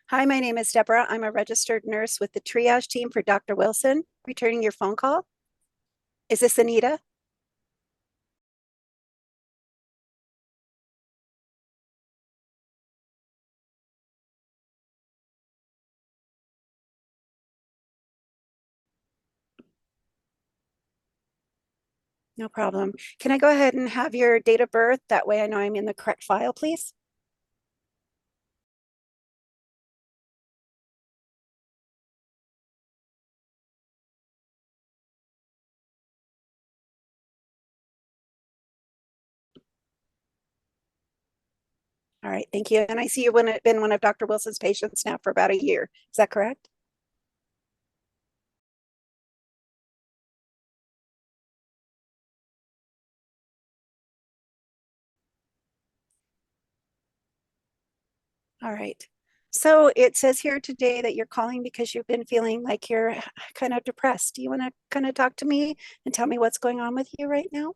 Hi, my name is Deborah. I'm a registered nurse with the triage team for Dr. Wilson. Returning your phone call. Is this Anita? No problem. Can I go ahead and have your date of birth? That way I know I'm in the correct file, please. All right, thank you. And I see you've been one of Dr. Wilson's patients now for about a year. Is that correct? All right. So it says here today that you're calling because you've been feeling like you're kind of depressed. Do you want to kind of talk to me and tell me what's going on with you right now?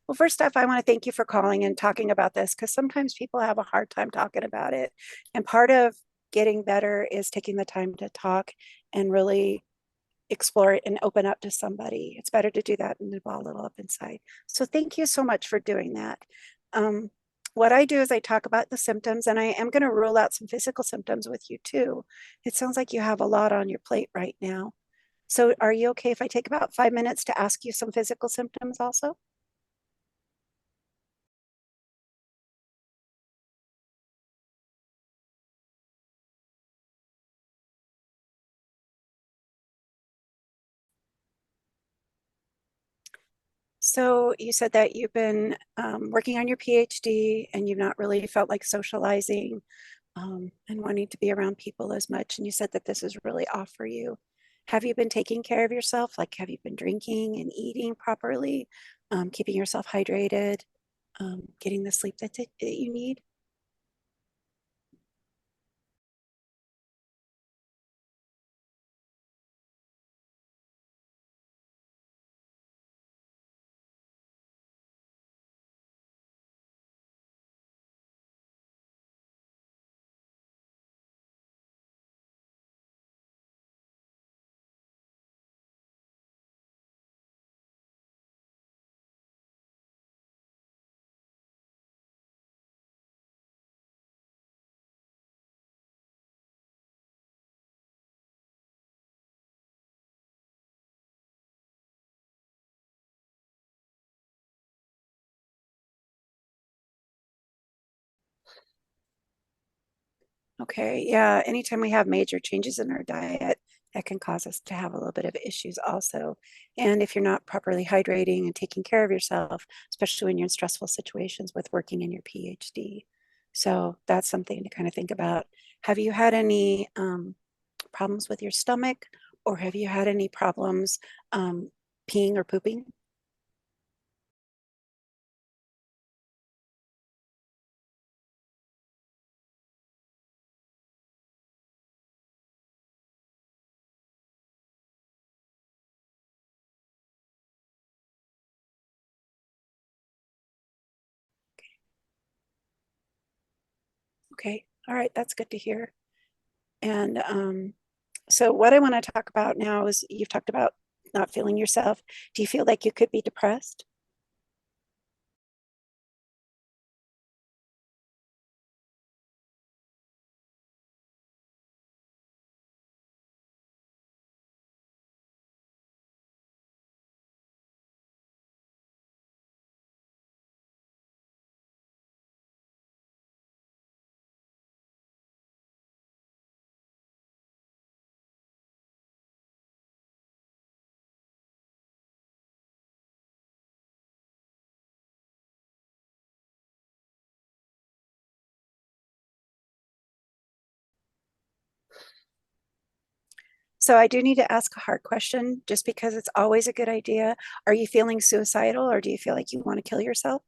Well, first off, I want to thank you for calling and talking about this because sometimes people have a hard time talking about it. And part of getting better is taking the time to talk and really explore it and open up to somebody. It's better to do that and ball a little up inside. So thank you so much for doing that. Um, what I do is I talk about the symptoms, and I am going to rule out some physical symptoms with you too. It sounds like you have a lot on your plate right now. So are you okay if I take about 5 minutes to ask you some physical symptoms also? So you said that you've been working on your PhD and you've not really felt like socializing and wanting to be around people as much. And you said that this is really off for you. Have you been taking care of yourself? Like, have you been drinking and eating properly, keeping yourself hydrated, getting the sleep that you need? Okay, yeah, anytime we have major changes in our diet, that can cause us to have a little bit of issues also. And if you're not properly hydrating and taking care of yourself, especially when you're in stressful situations with working in your PhD. So that's something to kind of think about. Have you had any problems with your stomach, or have you had any problems peeing or pooping? Okay, all right, that's good to hear. And so what I want to talk about now is you've talked about not feeling yourself. Do you feel like you could be depressed? So I do need to ask a hard question just because it's always a good idea. Are you feeling suicidal or do you feel like you want to kill yourself?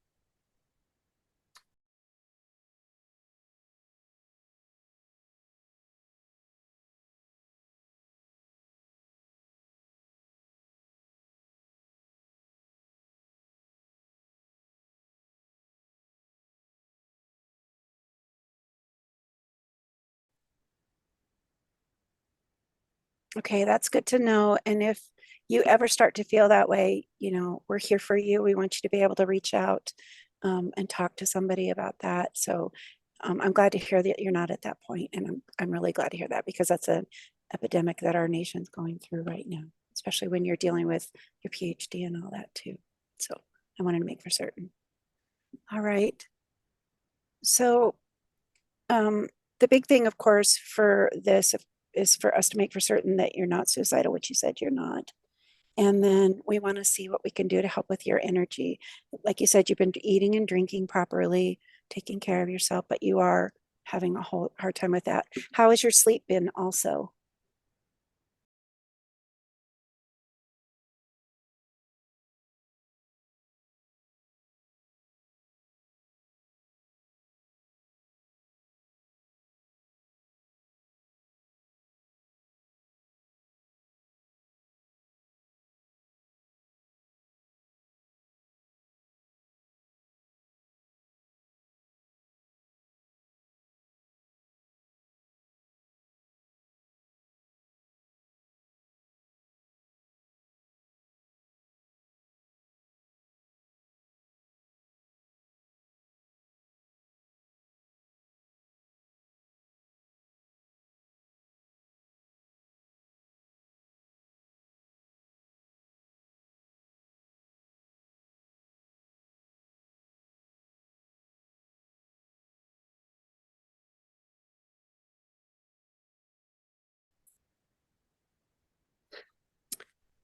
Okay, that's good to know. And if you ever start to feel that way, we're here for you. We want you to be able to reach out and talk to somebody about that. So I'm glad to hear that you're not at that point, and I'm really glad to hear that because that's an epidemic that our nation's going through right now, especially when you're dealing with your PhD and all that too. So I wanted to make for certain. All right. So um, the big thing, of course, for this is for us to make for certain that you're not suicidal, which you said you're not. And then we want to see what we can do to help with your energy. Like you said, you've been eating and drinking properly, taking care of yourself, but you are having a whole hard time with that. How has your sleep been also?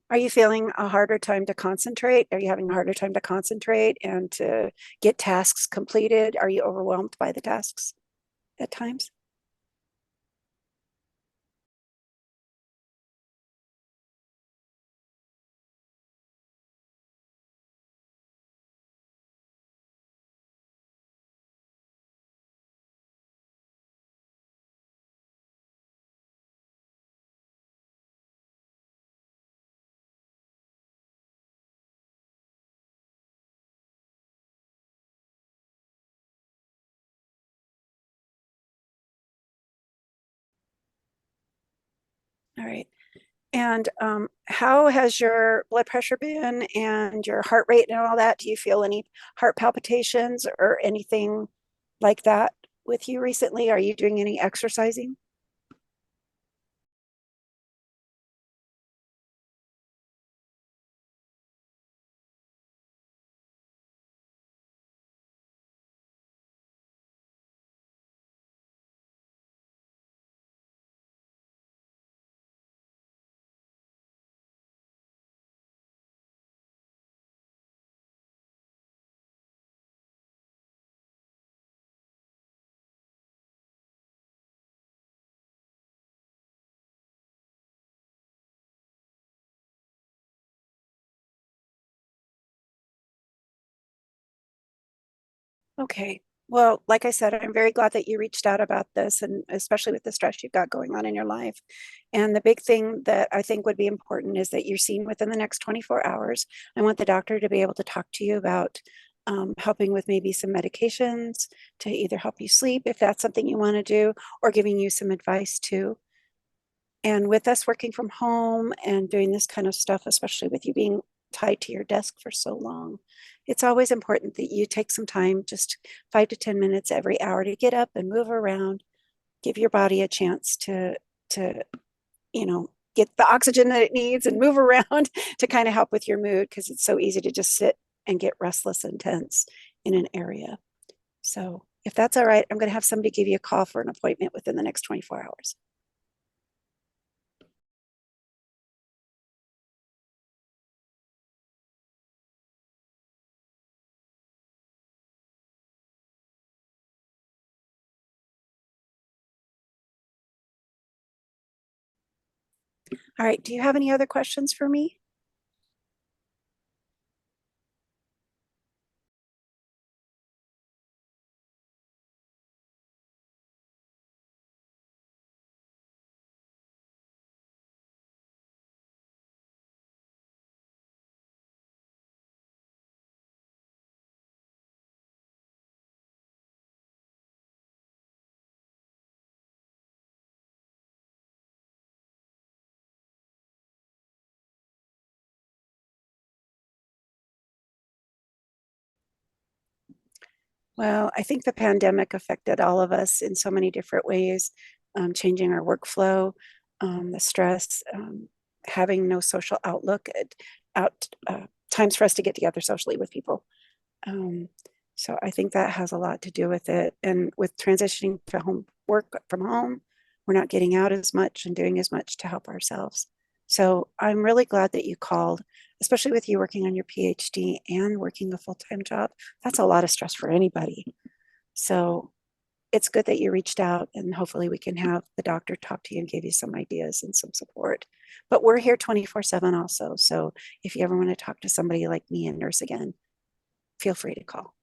Are you feeling a harder time to concentrate? Are you having a harder time to concentrate and to get tasks completed? Are you overwhelmed by the tasks at times? All right. And how has your blood pressure been and your heart rate and all that? Do you feel any heart palpitations or anything like that with you recently? Are you doing any exercising? Okay. Well, like I said, I'm very glad that you reached out about this, and especially with the stress you've got going on in your life. And the big thing that I think would be important is that you're seen within the next 24 hours. I want the doctor to be able to talk to you about helping with maybe some medications to either help you sleep if that's something you want to do, or giving you some advice too. And with us working from home and doing this kind of stuff, especially with you being tied to your desk for so long, it's always important that you take some time, just 5 to 10 minutes every hour, to get up and move around, give your body a chance to get the oxygen that it needs and move around to kind of help with your mood, because it's so easy to just sit and get restless and tense in an area. So if that's all right, I'm going to have somebody give you a call for an appointment within the next 24 hours. All right. Do you have any other questions for me? Well, I think the pandemic affected all of us in so many different ways, changing our workflow, the stress, having no social outlook, times for us to get together socially with people. Um, so I think that has a lot to do with it. And with transitioning to home work from home, we're not getting out as much and doing as much to help ourselves. So I'm really glad that you called, especially with you working on your PhD and working a full-time job. That's a lot of stress for anybody. So it's good that you reached out, and hopefully we can have the doctor talk to you and give you some ideas and some support. But we're here 24/7 also. So if you ever want to talk to somebody like me, a nurse again, feel free to call.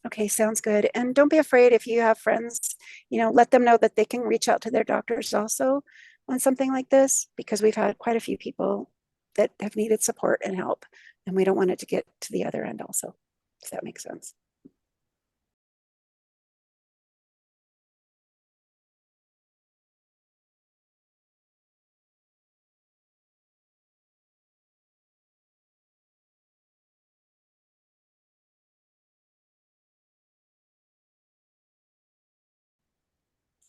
Okay, sounds good. And don't be afraid if you have friends, let them know that they can reach out to their doctors also on something like this, because we've had quite a few people that have needed support and help, and we don't want it to get to the other end also, if that makes sense.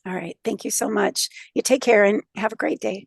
All right. Thank you so much. You take care and have a great day.